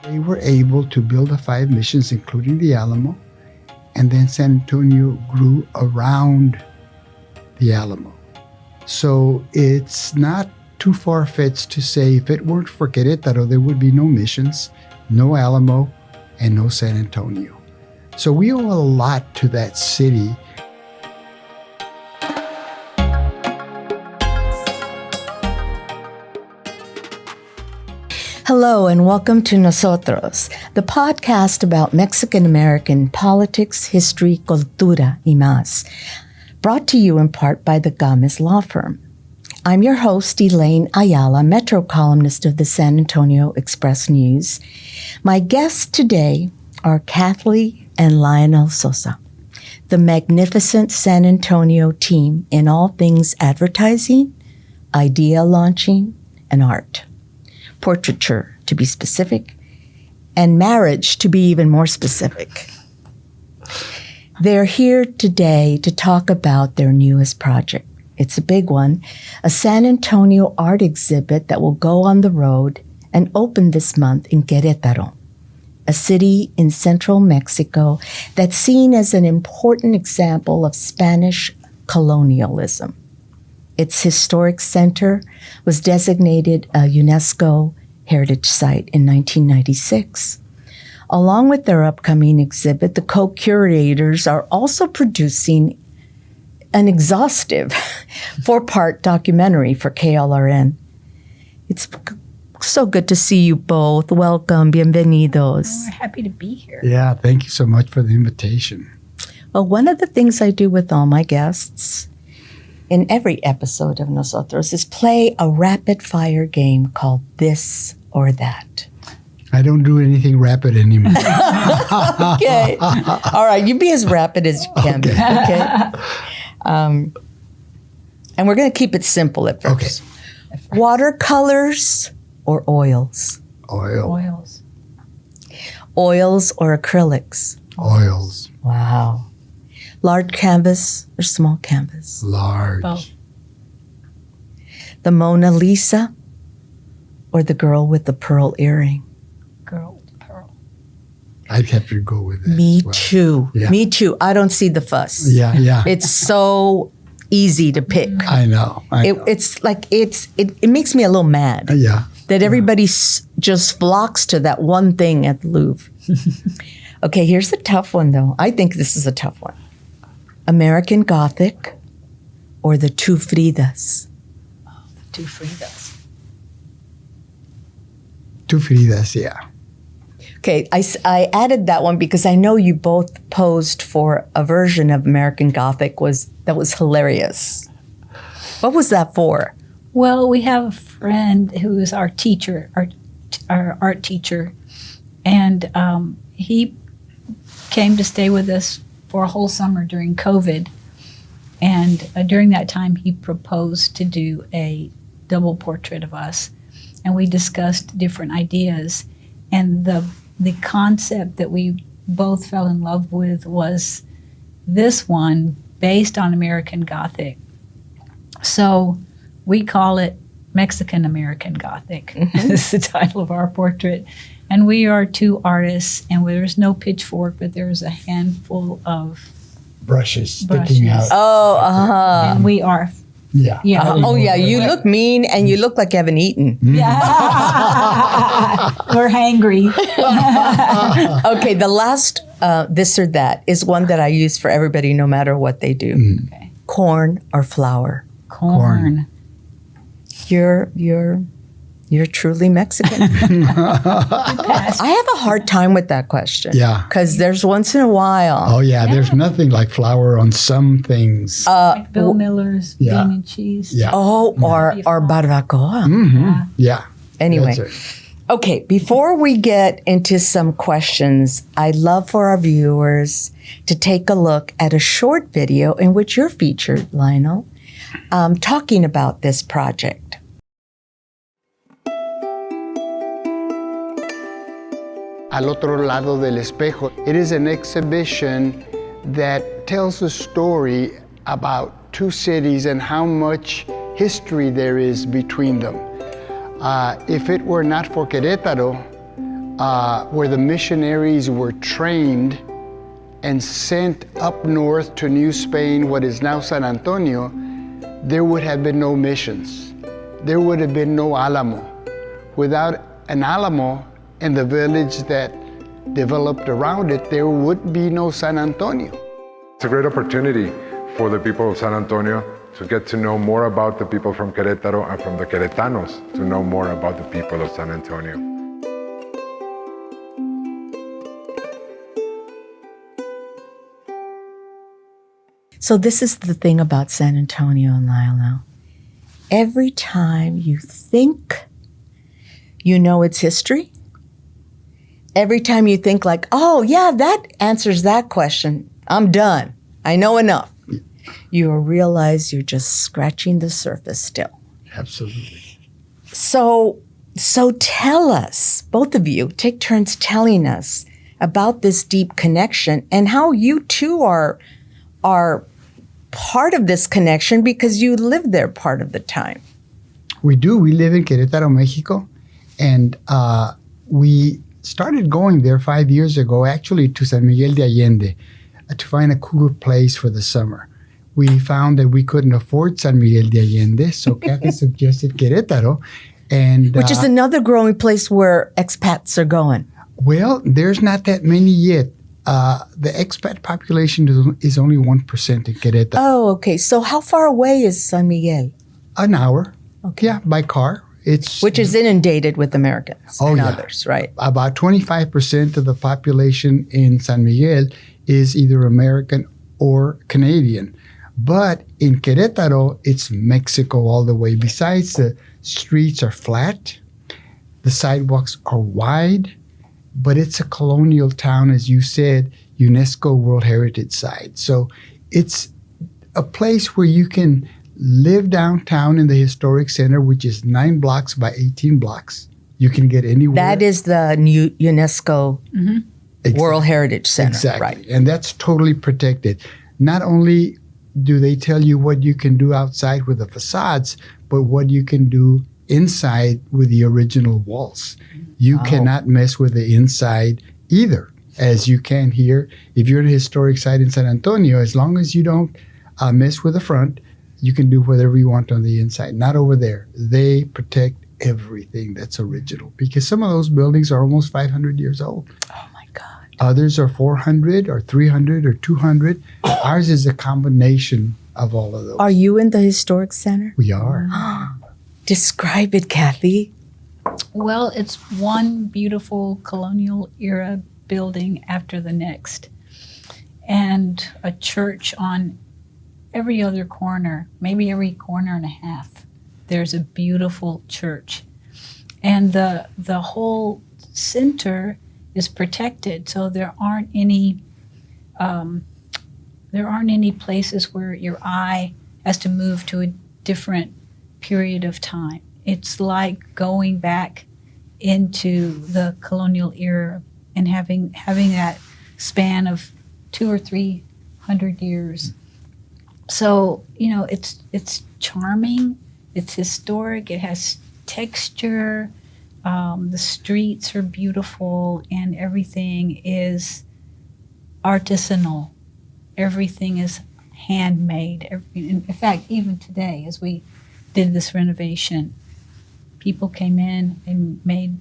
They were able to build the 5 missions, including the Alamo, and then San Antonio grew around the Alamo. So it's not too far-fetched to say if it weren't for Querétaro, there would be no missions, no Alamo, and no San Antonio. So we owe a lot to that city. Hello and welcome to Nosotros, the podcast about Mexican-American politics, history, cultura, y más, brought to you in part by the Gámez Law Firm. I'm your host, Elaine Ayala, Metro columnist of the San Antonio Express News. My guests today are Kathy and Lionel Sosa, the magnificent San Antonio team in all things advertising, idea launching, and art. Portraiture, to be specific, and marriage, to be even more specific. They're here today to talk about their newest project. It's a big one, a San Antonio art exhibit that will go on the road and open this month in Querétaro, a city in central Mexico that's seen as an important example of Spanish colonialism. Its historic center was designated a UNESCO Heritage Site in 1996. Along with their upcoming exhibit, the co-curators are also producing an exhaustive 4-part documentary for KLRN. It's so good to see you both. Welcome, bienvenidos. Oh, we're happy to be here. Yeah, thank you so much for the invitation. Well, one of the things I do with all my guests in every episode of Nosotros is play a rapid-fire game called This or That. I don't do anything rapid anymore. Okay. All right, you be as rapid as you can be, okay? And we're going to keep it simple at first. Okay. Watercolors or oils? Oils. Oils or acrylics? Oils. Wow. Large canvas or small canvas? Large. Both. The Mona Lisa or the girl with the pearl earring? Girl with pearl. I'd have to go with that. Me as well. too. Yeah. Me too. I don't see the fuss. Yeah. It's so easy to pick. I know. It's like it makes me a little mad Yeah. that everybody just flocks to that one thing at the Louvre. Okay, here's a tough one though. I think this is a tough one. American Gothic or the Two Fridas? Two Fridas. Two Fridas, yeah. Okay, I added that one because I know you both posed for a version of American Gothic that was hilarious. What was that for? Well, we have a friend who is our teacher, our art teacher, and he came to stay with us for a whole summer during COVID. And during that time, he proposed to do a double portrait of us. And we discussed different ideas. And the concept that we both fell in love with was this one based on American Gothic. So we call it Mexican American Gothic. Is the title of our portrait. And we are two artists, and there's no pitchfork, but there's a handful of Brushes sticking out. Oh, uh-huh. and we are. Yeah. Yeah. Oh, yeah, you look mean and you look like you haven't eaten. Yeah. We're hangry. Okay, the last this or that is one that I use for everybody no matter what they do. Okay. Corn or flour? Corn. You're truly Mexican. I have a hard time with that question. Yeah. Because there's once in a while. Oh, yeah. There's nothing like flour on some things. Like Bill Miller's Yeah. bean and cheese. Yeah. Oh, or barbacoa. Mm-hmm. Yeah. Anyway. That's it. Okay, before we get into some questions, I'd love for our viewers to take a look at a short video in which you're featured, Lionel, talking about this project. Al otro lado del espejo. It is an exhibition that tells a story about two cities and how much history there is between them. If it were not for Querétaro, where the missionaries were trained and sent up north to New Spain, what is now San Antonio, there would have been no missions. There would have been no Alamo. Without an Alamo and the village that developed around it, there would be no San Antonio. It's a great opportunity for the people of San Antonio to get to know more about the people from Querétaro and from the Queretanos to know more about the people of San Antonio. So this is the thing about San Antonio and Lionel. Every time you think you know its history, every time you think like, oh yeah, that answers that question, I'm done, I know enough, you realize you're just scratching the surface still. Absolutely. So tell us, both of you, take turns telling us about this deep connection and how you two are part of this connection because you live there part of the time. We do. We live in Querétaro, Mexico, and we started going there 5 years ago, actually to San Miguel de Allende, to find a cooler place for the summer. We found that we couldn't afford San Miguel de Allende, so Kathy suggested Querétaro. And, which is another growing place where expats are going. Well, there's not that many yet. The expat population is only 1% in Querétaro. Oh, okay. So how far away is San Miguel? An hour. Okay. Yeah, by car. Which is inundated with Americans and yeah. others, right? About 25% of the population in San Miguel is either American or Canadian. But in Querétaro, it's Mexico all the way. Besides, the streets are flat, the sidewalks are wide, but it's a colonial town, as you said, UNESCO World Heritage Site. So it's a place where you can live downtown in the historic center, which is 9 blocks by 18 blocks. You can get anywhere. That is the new UNESCO World Heritage Center. Exactly. Right. And that's totally protected. Not only do they tell you what you can do outside with the facades, but what you can do inside with the original walls. You cannot mess with the inside either, as you can here. If you're in a historic site in San Antonio, as long as you don't mess with the front, you can do whatever you want on the inside. Not over there. They protect everything that's original because some of those buildings are almost 500 years old. Oh, my God. Others are 400 or 300 or 200. Ours is a combination of all of those. Are you in the historic center? We are. Describe it, Kathy. Well, it's one beautiful colonial era building after the next, and a church on every other corner, maybe every corner and a half. There's a beautiful church, and the whole center is protected, so there aren't any places where your eye has to move to a different period of time. It's like going back into the colonial era and having that span of 200 or 300 years. So, it's charming, it's historic, it has texture, the streets are beautiful, and everything is artisanal. Everything is handmade. In fact, even today, as we did this renovation, people came in and made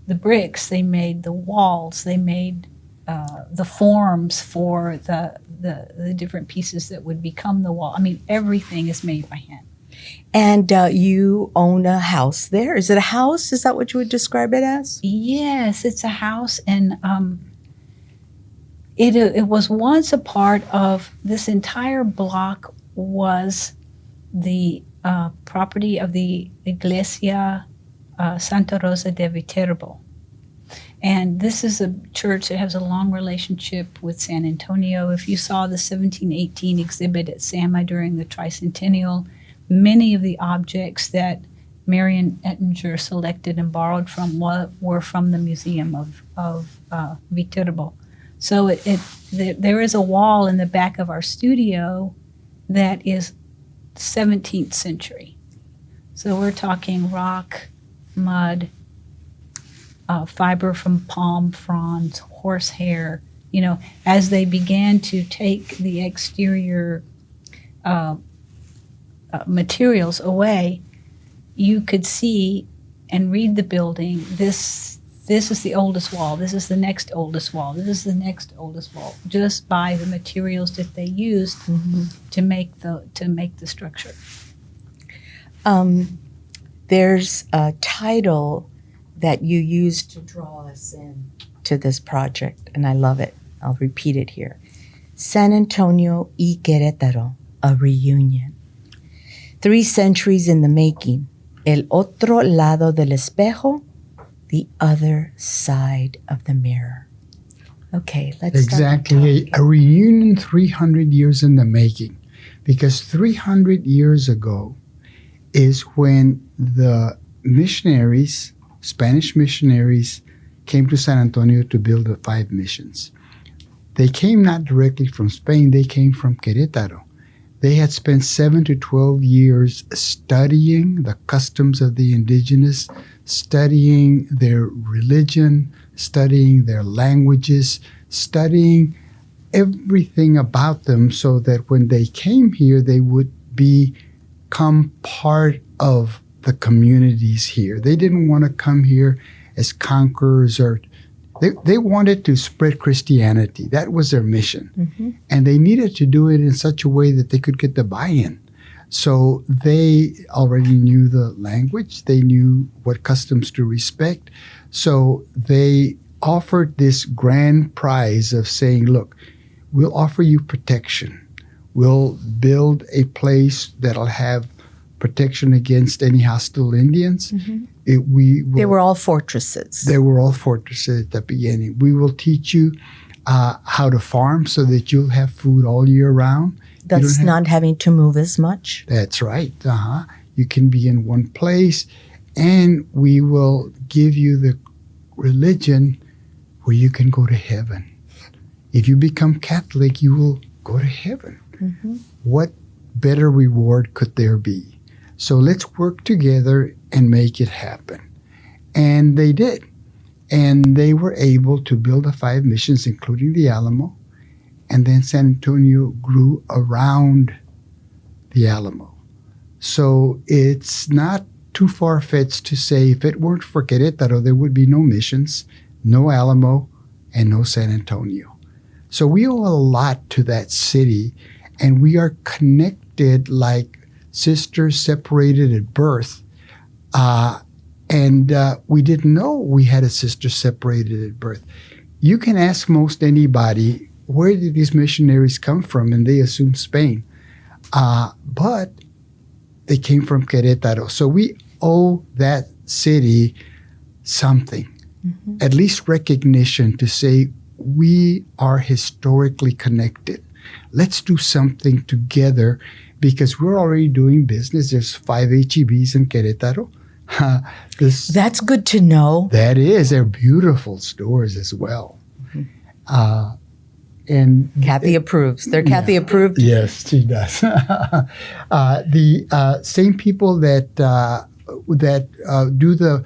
the bricks, they made the walls, they made the forms for the different pieces that would become the wall. I mean, everything is made by hand. And you own a house there. Is it a house? Is that what you would describe it as? Yes, it's a house, and it was once a part of this entire block was the property of the Iglesia Santa Rosa de Viterbo. And this is a church that has a long relationship with San Antonio. If you saw the 1718 exhibit at SAMA during the tricentennial, many of the objects that Marion Ettinger selected and borrowed from were from the Museum of Viterbo. So there is a wall in the back of our studio that is 17th century. So we're talking rock, mud, fiber from palm fronds, horsehair. As they began to take the exterior materials away, you could see and read the building. This is the oldest wall. This is the next oldest wall. This is the next oldest wall. Just by the materials that they used to make the structure. There's a title that you used to draw us in to this project, and I love it. I'll repeat it here. San Antonio y Querétaro, a reunion. 3 centuries in the making. El otro lado del espejo, the other side of the mirror. Okay, let's start Exactly. A reunion 300 years in the making. Because 300 years ago is when the missionaries, Spanish missionaries, came to San Antonio to build the 5 missions. They came not directly from Spain, they came from Querétaro. They had spent 7 to 12 years studying the customs of the indigenous, studying their religion, studying their languages, studying everything about them so that when they came here, they would become part of the communities here. They didn't want to come here as conquerors or they wanted to spread Christianity. That was their mission. And they needed to do it in such a way that they could get the buy-in. So they already knew the language. They knew what customs to respect. So they offered this grand prize of saying, look, we'll offer you protection. We'll build a place that'll have protection against any hostile Indians. They were all fortresses. They were all fortresses at the beginning. We will teach you how to farm so that you'll have food all year round. That's not having to move as much. That's right. You can be in one place, and we will give you the religion where you can go to heaven. If you become Catholic, you will go to heaven. What better reward could there be? So let's work together and make it happen. And they did. And they were able to build the 5 missions, including the Alamo. And then San Antonio grew around the Alamo. So it's not too far-fetched to say if it weren't for Querétaro, there would be no missions, no Alamo, and no San Antonio. So we owe a lot to that city, and we are connected like sisters separated at birth. And we didn't know we had a sister separated at birth. You can ask most anybody, where did these missionaries come from? And they assume Spain. But they came from Querétaro. So we owe that city something, at least recognition to say we are historically connected. Let's do something together because we're already doing business. There's 5 HEBs in Querétaro. That's good to know. That is. They're beautiful stores as well. And Kathy approves. They're Kathy approved. Yes, she does. The same people that do the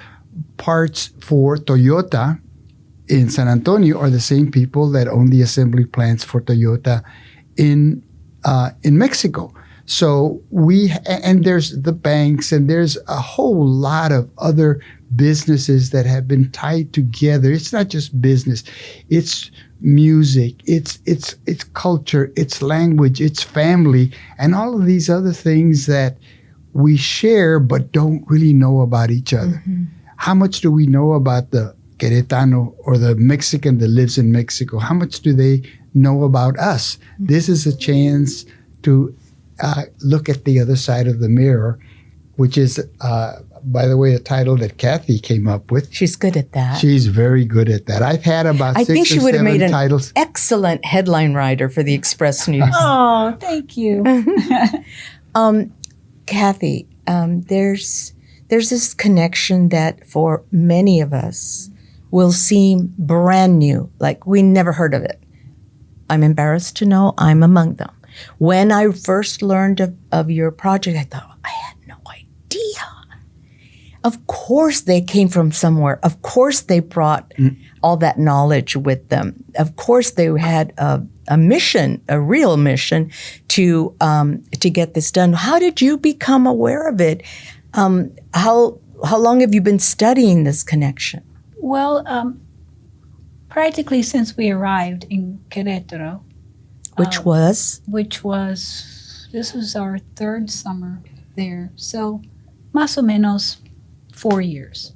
parts for Toyota in San Antonio are the same people that own the assembly plants for Toyota in Mexico. So and there's the banks, and there's a whole lot of other businesses that have been tied together. It's not just business; it's music, it's culture, it's language, it's family, and all of these other things that we share but don't really know about each other. How much do we know about the Queretano or the Mexican that lives in Mexico? How much do they know about us? This is a chance to look at the other side of the mirror, which is, by the way, a title that Kathy came up with. She's good at that. She's very good at that. I've had about I 6 think she or would have 7 made titles. an excellent headline writer for the Express News. Oh, thank you. Kathy, there's this connection that for many of us will seem brand new, like we never heard of it. I'm embarrassed to know I'm among them. When I first learned of your project, I thought, I had no idea. Of course they came from somewhere. Of course they brought all that knowledge with them. Of course they had a mission, a real mission to get this done. How did you become aware of it? How long have you been studying this connection? Well, practically since we arrived in Querétaro. Which was? This was our third summer there. So, más o menos 4 years.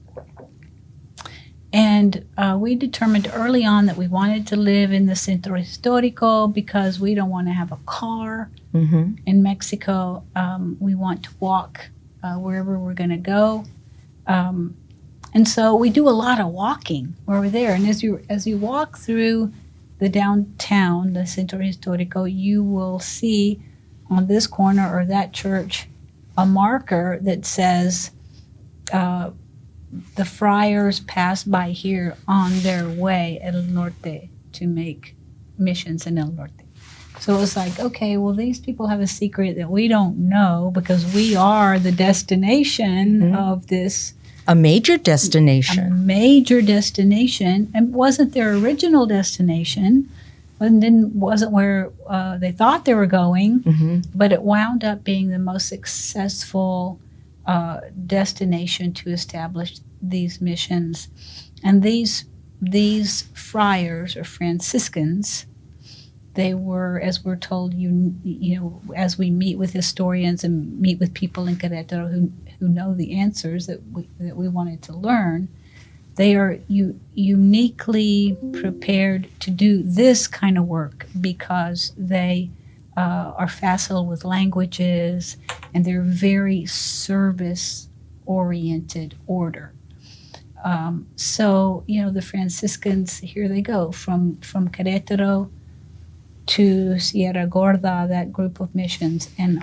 And we determined early on that we wanted to live in the Centro Histórico because we don't want to have a car in Mexico. We want to walk wherever we're going to go. And so we do a lot of walking where we're there. And as you walk through the downtown, the Centro Histórico, you will see on this corner or that church a marker that says the friars passed by here on their way El Norte to make missions in El Norte. So it was like, okay, well, these people have a secret that we don't know because we are the destination of this. A major destination. A major destination. And wasn't their original destination. Wasn't where they thought they were going, but it wound up being the most successful destination to establish these missions. And these friars or Franciscans, they were, as we're told, you know, as we meet with historians and meet with people in Querétaro who know the answers that we wanted to learn, they are uniquely prepared to do this kind of work because they are facile with languages and they're very service-oriented order. So, you know, the Franciscans, here they go, from Querétaro to Sierra Gorda, that group of missions, and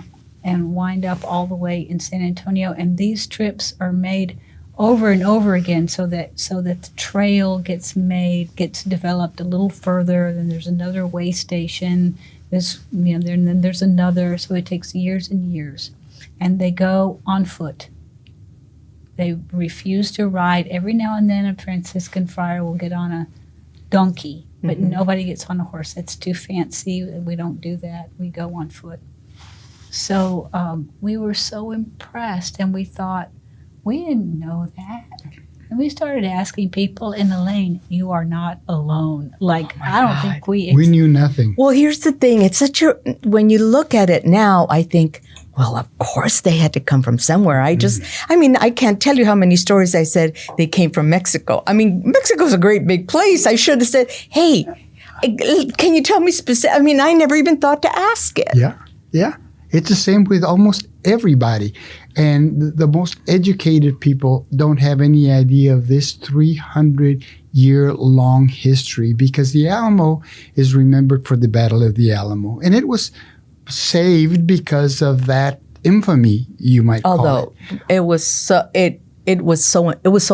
wind up all the way in San Antonio. And these trips are made over and over again so that the trail gets developed a little further. Then there's another way station. Then there's another. So it takes years and years. And they go on foot. They refuse to ride. Every now and then a Franciscan friar will get on a donkey, but nobody gets on a horse. That's too fancy. We don't do that. We go on foot. So we were so impressed, and we thought, we didn't know that. And we started asking people, and Elaine, you are not alone. Like, I don't think we knew nothing. Well, here's the thing. It's when you look at it now, I think, well, of course they had to come from somewhere. I can't tell you how many stories I said they came from Mexico. I mean, Mexico's a great big place. I should have said, hey, can you tell me specific? I mean, I never even thought to ask it. Yeah. It's the same with almost everybody. And the most educated people don't have any idea of this 300-year-long history because the Alamo is remembered for the Battle of the Alamo. And it was saved because of that infamy, you might call it. Although it was so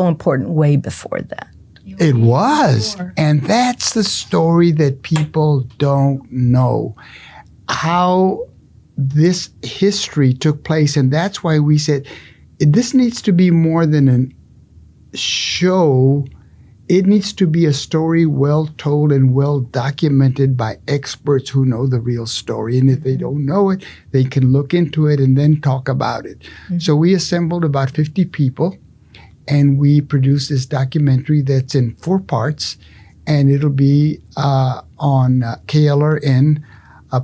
important way before that. It was. And that's the story that people don't know. How this history took place, and that's why we said this needs to be more than a show. It needs to be a story well told and well documented by experts who know the real story. And if they don't know it, they can look into it and then talk about it. So we assembled about 50 people, and we produced this documentary that's in 4 parts, and it'll be on KLRN,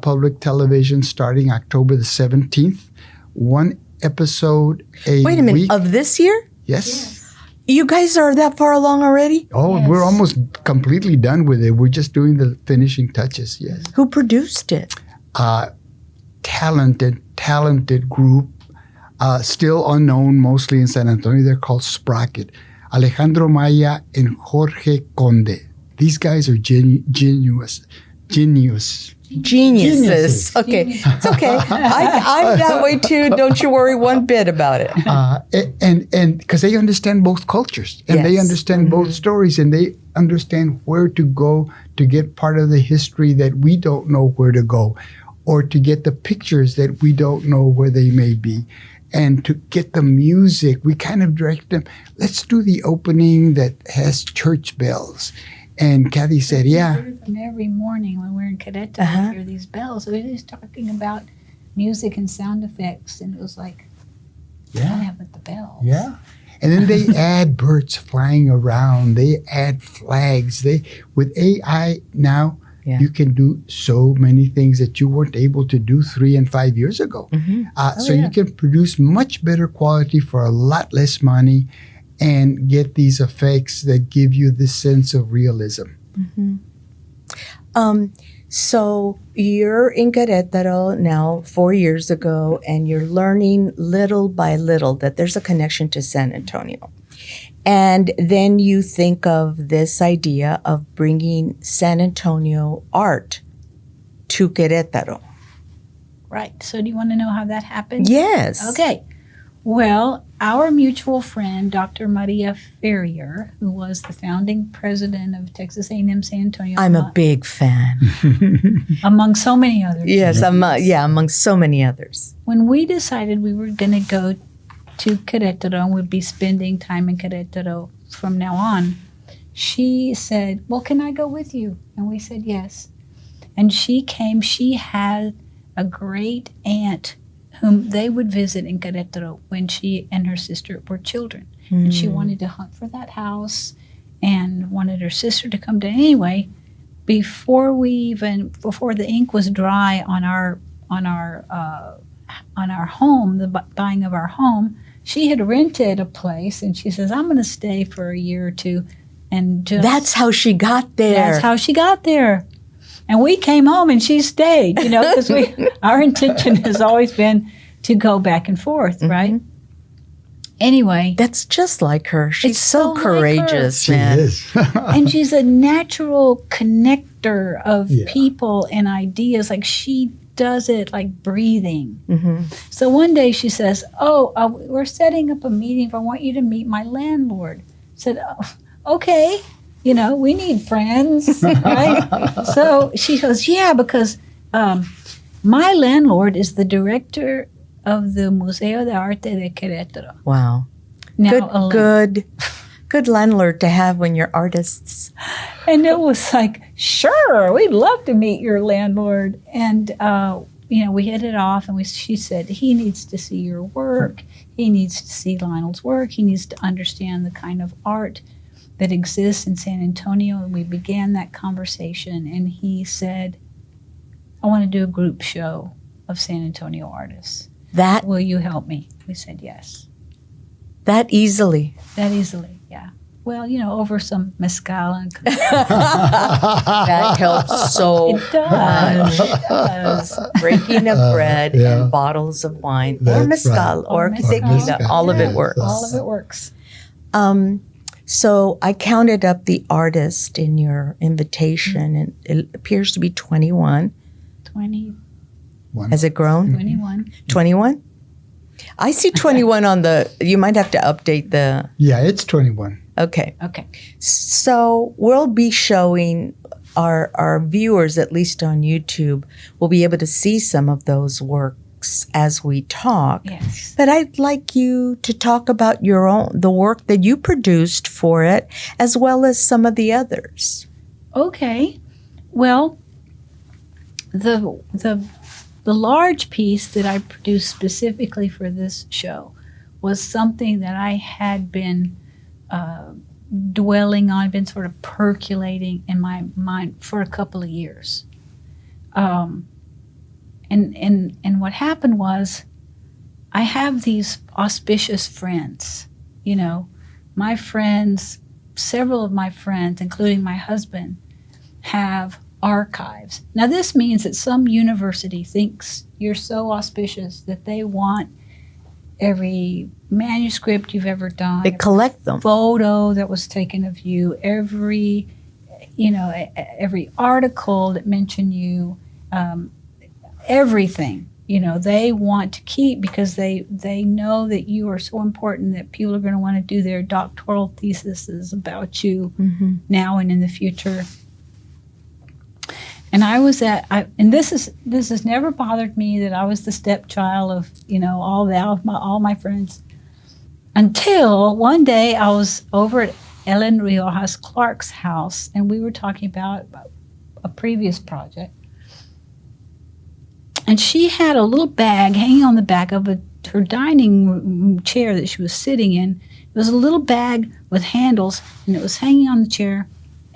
public television, starting October the 17th. 1 episode a week. Wait a minute, of this year? Yes. You guys are that far along already? Oh, yes. We're almost completely done with it. We're just doing the finishing touches, yes. Who produced it? Talented group, still unknown mostly in San Antonio. They're called Sprocket. Alejandro Maya and Jorge Conde. These guys are geniuses. Okay, it's okay. I'm that way too. Don't you worry one bit about it. And because they understand both cultures and they understand both stories and they understand where to go to get part of the history that we don't know where to go, or to get the pictures that we don't know where they may be. And to get the music, we kind of direct them, let's do the opening that has church bells. And Kathy said, We yeah. hear them every morning when we're in Querétaro. Uh-huh. We hear these bells. So it is talking about music and sound effects, and it was like, yeah, with the bells. Yeah. And then they add birds flying around. They add flags. With AI now, Yeah. you can do so many things that you weren't able to do 3 and 5 years ago. So yeah. you can produce much better quality for a lot less money and get these effects that give you this sense of realism. So you're in Querétaro now 4 years ago, and you're learning little by little that there's a connection to San Antonio. And then you think of this idea of bringing San Antonio art to Querétaro. Right. So do you want to know how that happened? Yes. Okay. Well, our mutual friend, Dr. Maria Ferrier, who was the founding president of Texas A&M San Antonio. I'm a big fan. Among so many others. Yes, among so many others. When we decided we were going to go to Querétaro and we'd be spending time in Querétaro from now on, she said, well, can I go with you? And we said yes. And she came. She had a great aunt whom they would visit in Querétaro when she and her sister were children. And she wanted to hunt for that house and wanted her sister to come to anyway. Before the ink was dry on our home, the buying of our home, she had rented a place, and she says, I'm going to stay for a year or two. And That's how she got there. That's how she got there. And we came home and she stayed, because our intention has always been to go back and forth, right? Anyway. That's just like her. She's It's so so courageous, She man. is. And she's a natural connector of people and ideas. Like, she does it like breathing. So one day she says, we're setting up a meeting. I want you to meet my landlord. I said, okay. We need friends, right? So she goes, yeah, because my landlord is the director of the Museo de Arte de Querétaro. Wow. Now, Good landlord to have when you're artists. And it was like, sure, we'd love to meet your landlord. And, we hit it off, and she said, he needs to see your work. He needs to see Lionel's work. He needs to understand the kind of art that exists in San Antonio. And we began that conversation, and he said, I want to do a group show of San Antonio artists. Will you help me? We said yes. That easily. That easily, yeah. Well, over some mezcal and That helps so it does. much. It does. Breaking of bread and bottles of wine, or That's mezcal, right. or mezcal. tequila. All of it Yes, works. All of it works. So I counted up the artist in your invitation, and it appears to be 21. 20, Has it grown? 21. 21? I see 21 on you might have to update the, Yeah, it's 21. okay. Okay. So we'll be showing our viewers, at least on YouTube, will be able to see some of those works as we talk. Yes. But I'd like you to talk about the work that you produced for it, as well as some of the others. Okay. Well, the large piece that I produced specifically for this show was something that I had been dwelling on, been sort of percolating in my mind for a couple of years. And what happened was, I have these auspicious friends. My friends, several of my friends, including my husband, have archives. Now, this means that some university thinks you're so auspicious that they want every manuscript you've ever done, They collect them. photo that was taken of you, every article that mentioned you, everything. They want to keep, because they know that you are so important that people are going to want to do their doctoral theses about you now and in the future. And and this has never bothered me that I was the stepchild of, all my friends. Until one day I was over at Ellen Riojas Clark's house, and we were talking about a previous project. And she had a little bag hanging on the back of her dining room chair that she was sitting in. It was a little bag with handles, and it was hanging on the chair.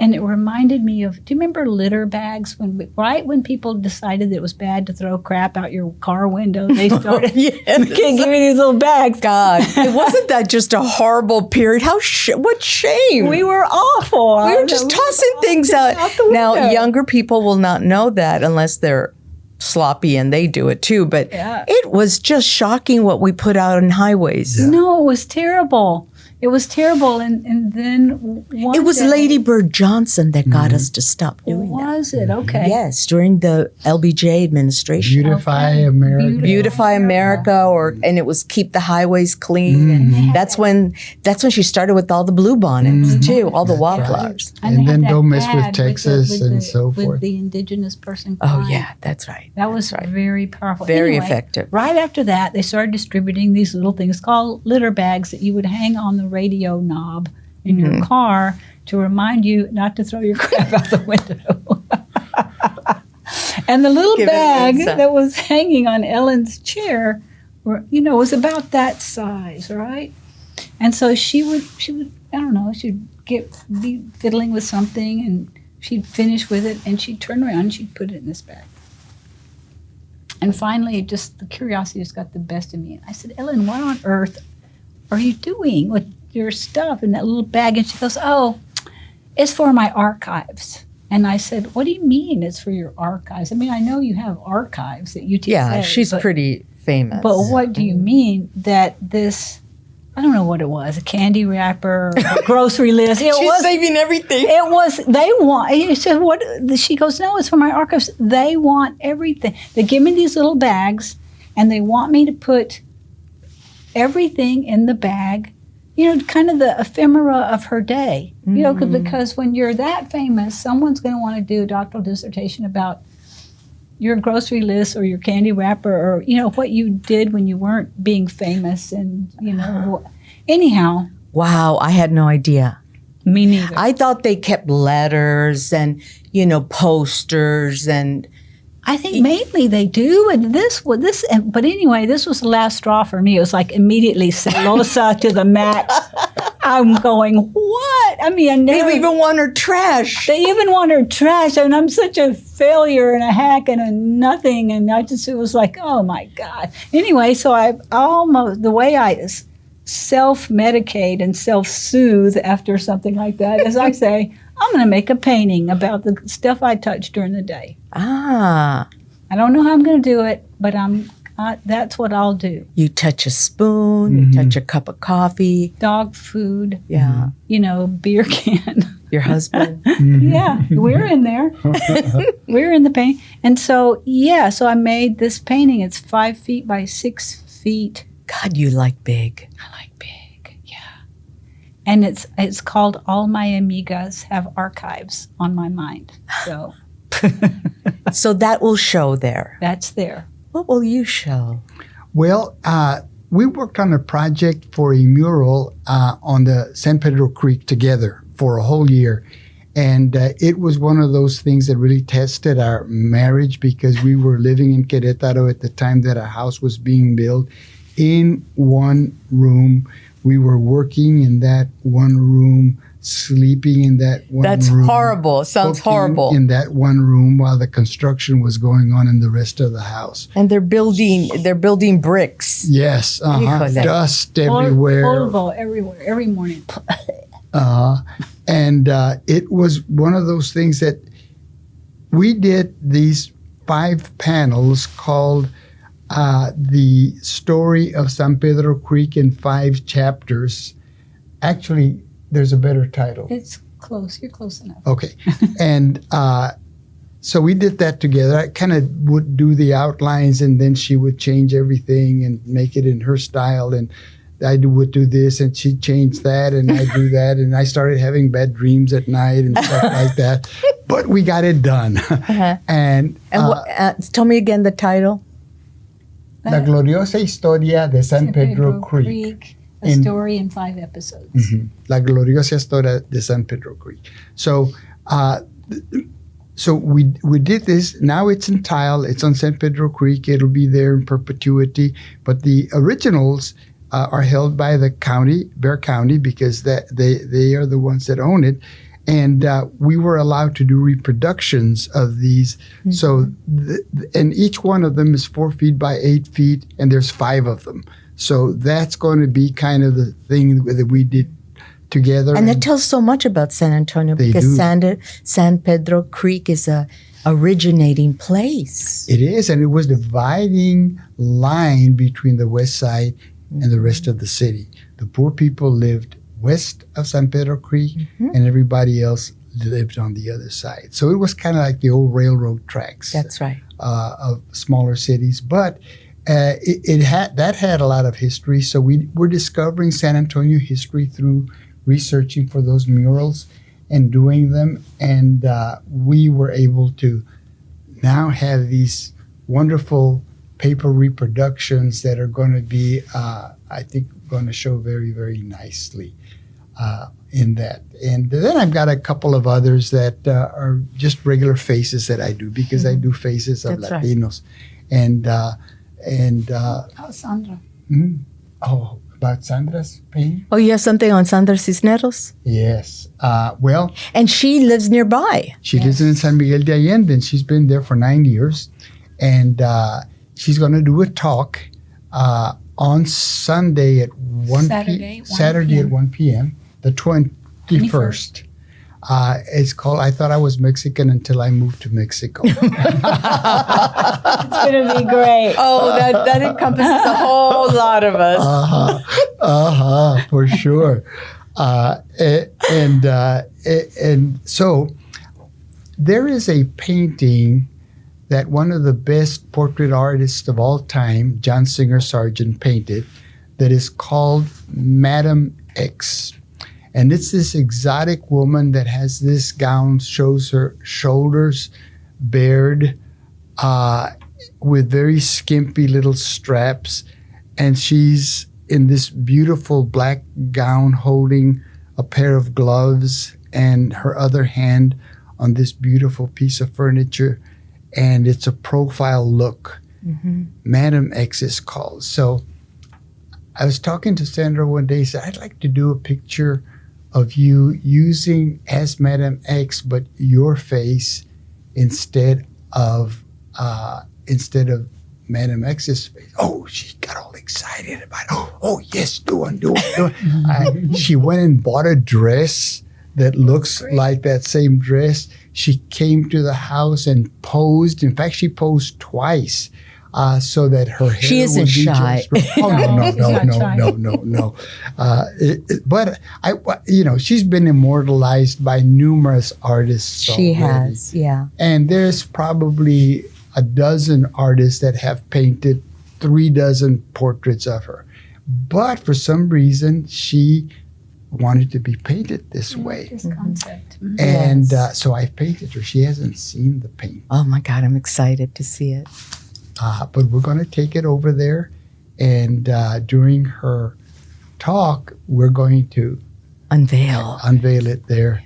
And it reminded me of, do you remember litter bags? When people decided that it was bad to throw crap out your car window, they started giving these little bags. God, wasn't that just a horrible period? What shame. We were awful. We were just tossing things out. Now, younger people will not know that unless they're sloppy and they do it too. But it was just shocking what we put out on highways. Yeah. No, it was terrible. It was terrible, and then it was Lady Bird Johnson that got us to stop doing that. Was it? Okay. Yes, during the LBJ administration. Beautify America. Beautify America, and it was keep the highways clean. And that's when she started with all the blue bonnets too, all the wildflowers. And then don't mess with ad Texas and so forth. With the indigenous person. Oh crying. yeah, that's right. That was very powerful. Very Anyway, effective. Right after that, they started distributing these little things called litter bags that you would hang on the radio knob in your car to remind you not to throw your crap out the window. And the little bag that was hanging on Ellen's chair, was about that size, right? And so she would, I don't know, she'd be fiddling with something, and she'd finish with it, and she'd turn around and she'd put it in this bag. And finally, the curiosity just got the best of me. And I said, Ellen, what on earth are you doing with your stuff in that little bag? And she goes, oh, it's for my archives. And I said, what do you mean it's for your archives? I mean, I know you have archives at UTSA. Yeah, she's pretty famous. But what do you mean that this, I don't know what it was, a candy wrapper, a grocery list. She's saving everything. It was, he said, what? She goes, no, it's for my archives. They want everything. They give me these little bags, and they want me to put everything in the bag, kind of the ephemera of her day. Because when you're that famous, someone's going to want to do a doctoral dissertation about your grocery list or your candy wrapper or, what you did when you weren't being famous and, anyhow. Wow, I had no idea. Me neither. I thought they kept letters and, posters and... I think mainly they do, and but anyway, this was the last straw for me. It was like immediately celosa to the max. I'm going, what? I mean, they even want her trash. They even want her trash, and I'm such a failure and a hack and a nothing, and it was like, oh my God. Anyway, so the way I self-medicate and self-soothe after something like that is I say, I'm going to make a painting about the stuff I touched during the day. Ah. I don't know how I'm going to do it, but that's what I'll do. You touch a spoon, you touch a cup of coffee. Dog food. Yeah. Beer can. Your husband. Yeah, we're in there. We're in the paint. And so I made this painting. It's 5 feet by 6 feet. God, you like big. I like big, yeah. And it's called All My Amigas Have Archives on My Mind. So So that will show there. That's there. What will you show? Well, we worked on a project for a mural on the San Pedro Creek together for a whole year. And it was one of those things that really tested our marriage because we were living in Querétaro at the time that a house was being built in one room. We were working in that one room, sleeping in that one room. That's horrible. Sounds horrible. In that one room while the construction was going on in the rest of the house. And they're building bricks. Yes, dust everywhere. Polvo everywhere, every morning. And it was one of those things that we did these 5 panels called The Story of San Pedro Creek in 5 chapters. Actually, there's a better title. It's close. You're close enough. Okay. And so we did that together. I kind of would do the outlines, and then she would change everything and make it in her style. And I would do this, and she'd change that, and I'd do that. And I started having bad dreams at night and stuff like that. but we got it done. And tell me again the title. La Gloriosa Historia de San Pedro Creek. A story in 5 episodes. Mm-hmm. La Gloriosa Historia de San Pedro Creek. So, we did this. Now it's in tile. It's on San Pedro Creek. It'll be there in perpetuity. But the originals are held by the county, Bexar County, because they are the ones that own it. And we were allowed to do reproductions of these. Mm-hmm. So, and each one of them is 4 feet by 8 feet, and there's 5 of them. So that's going to be kind of the thing that we did together. And that tells so much about San Antonio, because San Pedro Creek is a originating place. It is, and it was the dividing line between the west side and the rest of the city. The poor people lived west of San Pedro Creek, and everybody else lived on the other side. So it was kind of like the old railroad tracks. That's right. Of smaller cities, but it had a lot of history. So we're discovering San Antonio history through researching for those murals and doing them, and we were able to now have these wonderful paper reproductions that are going to be, I think, going to show very, very nicely in that. And then I've got a couple of others that are just regular faces that I do, because I do faces of That's Latinos. Right. And Sandra. About Sandra's painting? Oh, you have something on Sandra Cisneros? Yes. Well, and she lives nearby. She lives in San Miguel de Allende, and she's been there for 9 years. And she's going to do a talk on Sunday at 1 p.m. Saturday at 1 p.m., the 21st. It's called I Thought I Was Mexican Until I Moved to Mexico. It's going to be great. Oh, that encompasses a whole lot of us. For sure. And so there is a painting that one of the best portrait artists of all time, John Singer Sargent, painted, that is called Madam X. And it's this exotic woman that has this gown, shows her shoulders bared, with very skimpy little straps. And she's in this beautiful black gown holding a pair of gloves and her other hand on this beautiful piece of furniture. And it's a profile look. Madam X is called. So I was talking to Sandra one day, said, I'd like to do a picture of you using as Madam X, but your face instead of Madam X's face. Oh, she got all excited about it. Oh yes, do one. She went and bought a dress that looks like that same dress. She came to the house and posed. In fact, she posed twice. So that her hair she isn't would be shy. No. But she's been immortalized by numerous artists. She already. has, yeah. And there's probably a dozen artists that have painted 36 portraits of her. But for some reason, she wanted to be painted this way. This concept. And so I painted her. She hasn't seen the paint. Oh my God, I'm excited to see it. But we're going to take it over there, and during her talk, we're going to unveil it there.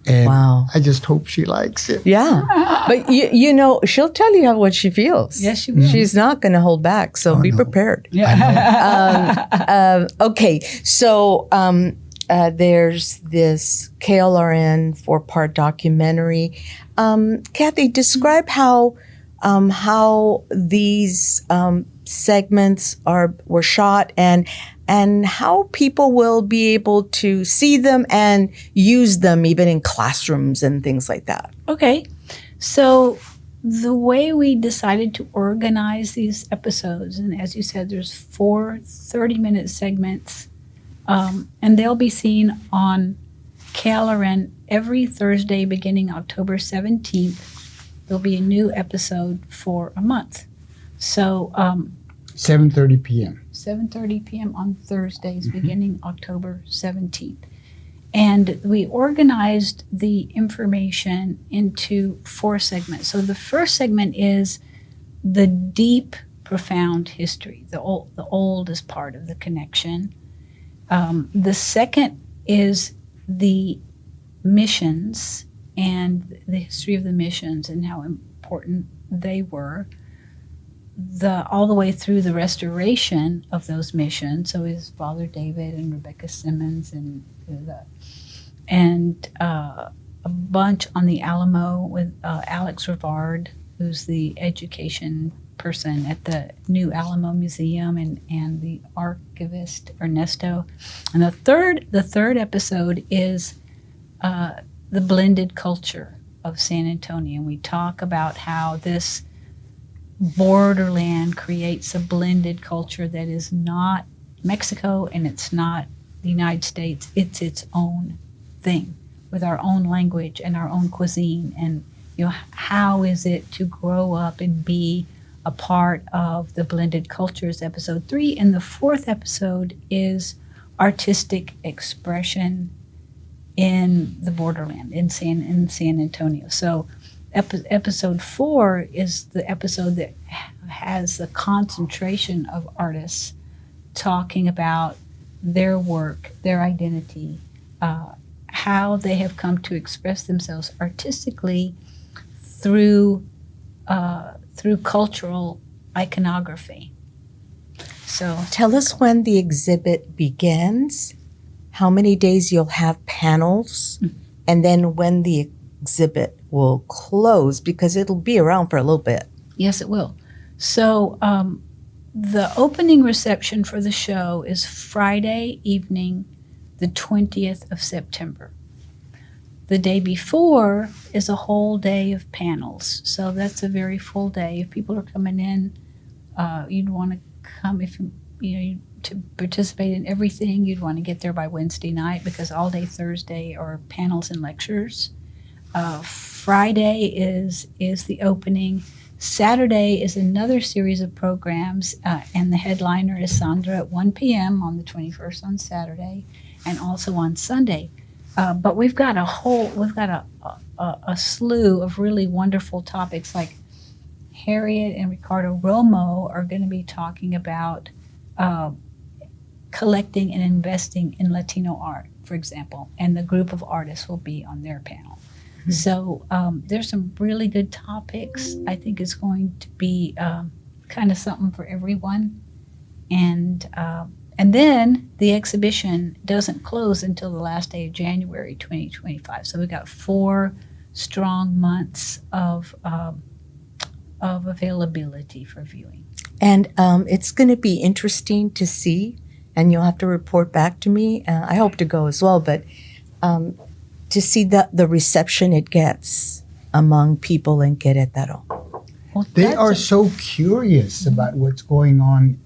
And wow. I just hope she likes it. Yeah. But, she'll tell you what she feels. Yes, she will. She's not going to hold back, so be prepared. Yeah. Okay, so there's this KLRN 4-part documentary. Kathy, describe how these segments were shot and how people will be able to see them and use them even in classrooms and things like that. Okay. So the way we decided to organize these episodes, and as you said, there's 4 30-minute segments, and they'll be seen on KLRN every Thursday beginning October 17th. There'll be a new episode for a month. So 7:30 p.m. 7:30 p.m. on Thursdays beginning October 17th. And we organized the information into 4 segments. So the first segment is the deep, profound history, the oldest part of the connection. The second is the missions and the history of the missions and how important they were, all the way through the restoration of those missions. So is Father David and Rebecca Simmons and a bunch on the Alamo with Alex Rivard, who's the education person at the new Alamo Museum, and the archivist Ernesto. And the third episode is the blended culture of San Antonio. And we talk about how this borderland creates a blended culture that is not Mexico and it's not the United States. It's its own thing with our own language and our own cuisine. And how is it to grow up and be a part of the blended cultures, episode 3. And the 4th episode is artistic expression in the borderland, in San Antonio. So episode 4 is the episode that has the concentration of artists talking about their work, their identity, how they have come to express themselves artistically through cultural iconography. So tell us when the exhibit begins, how many days you'll have panels, and then when the exhibit will close, because it'll be around for a little bit. Yes, it will. So the opening reception for the show is Friday evening, the 20th of September. The day before is a whole day of panels. So that's a very full day. If people are coming in, you'd want to come to participate in everything. You'd want to get there by Wednesday night, because all day Thursday are panels and lectures. Friday is the opening. Saturday is another series of programs, and the headliner is Sandra at 1 p.m. on the 21st on Saturday, and also on Sunday. But we've got a slew of really wonderful topics. Like Harriet and Ricardo Romo are going to be talking about collecting and investing in Latino art, for example, and the group of artists will be on their panel. Mm-hmm. So there's some really good topics. I think it's going to be kind of something for everyone. And then the exhibition doesn't close until the last day of January 2025. So we've got 4 strong months of availability for viewing. And it's going to be interesting to see, and you'll have to report back to me. I hope to go as well, but to see the reception it gets among people in Querétaro. Well, They are so curious about what's going on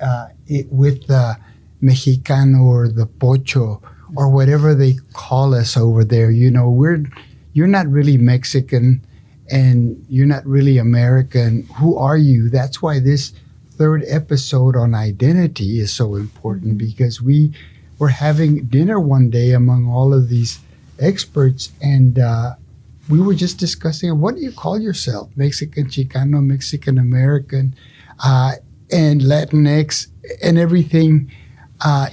with the Mexicano or the Pocho or whatever they call us over there. You're not really Mexican and you're not really American. Who are you? That's why this 3rd episode on identity is so important, because we were having dinner one day among all of these experts, and we were just discussing, what do you call yourself? Mexican, Chicano, Mexican American, and Latinx, and everything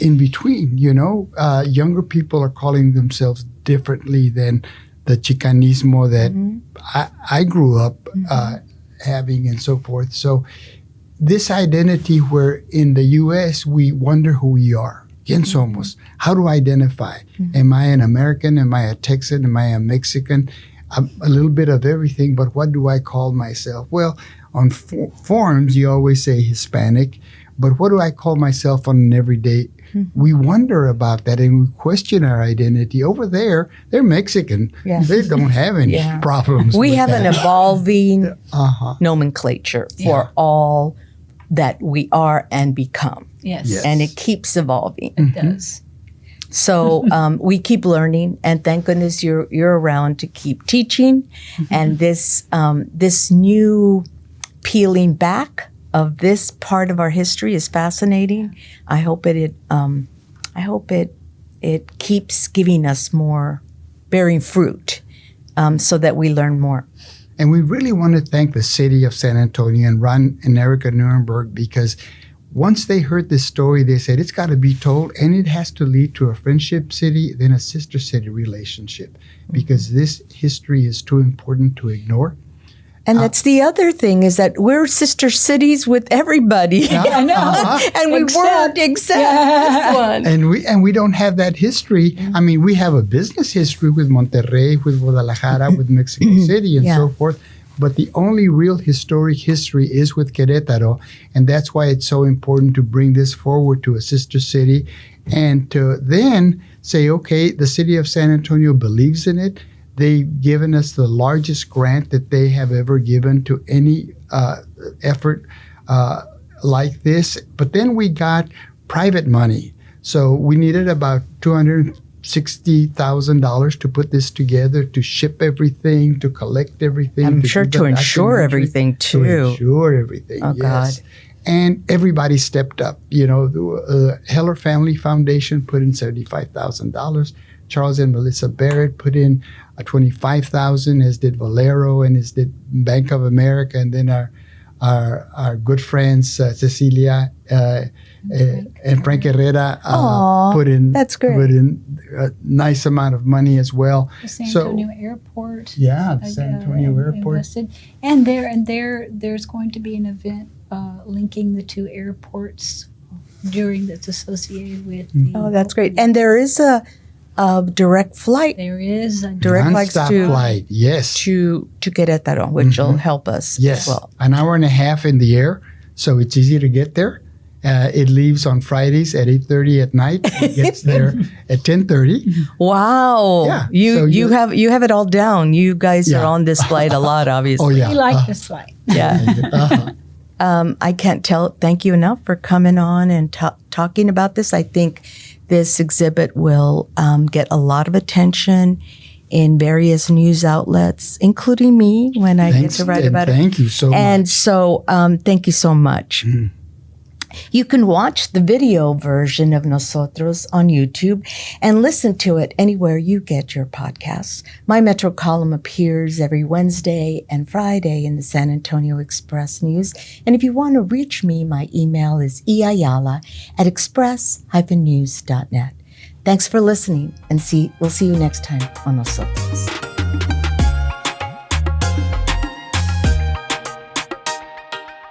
in between. Younger people are calling themselves differently than the Chicanismo that I grew up having, and so forth. So this identity, where in the U.S. we wonder who we are. ¿Quién somos? How do I identify? Am I an American? Am I a Texan? Am I a Mexican? I'm a little bit of everything, but what do I call myself? Well, on forums, you always say Hispanic, but what do I call myself on an everyday? We wonder about that, and we question our identity. Over there, they're Mexican. Yeah. They don't have any problems. We with have that. an evolving nomenclature for all that we are and become. Yes. And it keeps evolving. It does. So we keep learning, and thank goodness you're around to keep teaching. And this new peeling back of this part of our history is fascinating. I hope it it keeps giving us more, bearing fruit, so that we learn more. And we really want to thank the city of San Antonio and Ron and Erica Nuremberg, because once they heard this story, they said it's got to be told, and it has to lead to a friendship city, then a sister city relationship, because this history is too important to ignore. And that's the other thing, is that we're sister cities with everybody. I know. And we weren't except this one. And we don't have that history. I mean, we have a business history with Monterrey, with Guadalajara, with Mexico City, and so forth. But the only real historic history is with Querétaro, and that's why it's so important to bring this forward to a sister city, and to then say, okay, the city of San Antonio believes in it. They've given us the largest grant that they have ever given to any effort like this. But then we got private money. So we needed about $260,000 to put this together, to ship everything, to collect everything. I'm sure to insure everything, too. To insure everything, oh, yes. God. And everybody stepped up. You know, the Heller Family Foundation put in $75,000. Charles and Melissa Barrett put in $25,000, as did Valero, and as did Bank of America, and then our good friends Cecilia and Frank Herrera put in that's great. Put in a nice amount of money as well. The San Antonio Airport. Yeah, the San Antonio Airport. Invested. And there's going to be an event linking the two airports that's associated with. Oh, that's great. And there is a direct flight. There is a direct flights to flight, yes, to Querétaro, which will help us yes. as well. An hour and a half in the air, so it's easy to get there. It leaves on Fridays at 8:30 at night. It gets there at 10:30. Wow! Yeah, you have it all down. You guys are on this flight a lot, obviously. Oh yeah, we like this flight. Yeah. I can't thank you enough for coming on and talking about this. I think this exhibit will get a lot of attention in various news outlets, including me, when I get to write about it. Thank you so much. And so thank you so much. You can watch the video version of Nosotros on YouTube and listen to it anywhere you get your podcasts. My Metro column appears every Wednesday and Friday in the San Antonio Express News. And if you want to reach me, my email is eayala@express-news.net. Thanks for listening, and we'll see you next time on Nosotros.